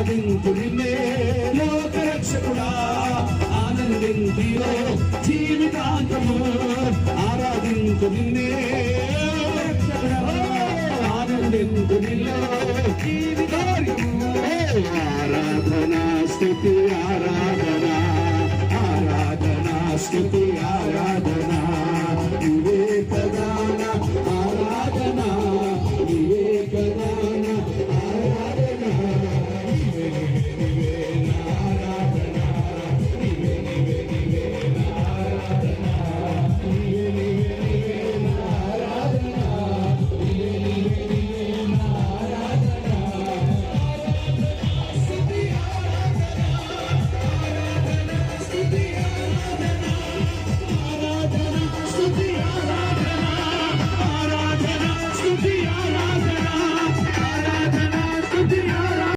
ఆరాధించు నిన్నే లోకరక్షకుడా ఆనందించిలో జీవితాంతము ఆరాధించు నిన్నే ఆనందించు నిన్నే జీవితాంతము ఆరాధనా స్తుతి ఆరాధనా ఆరాధనా స్తుతి ఆరాధన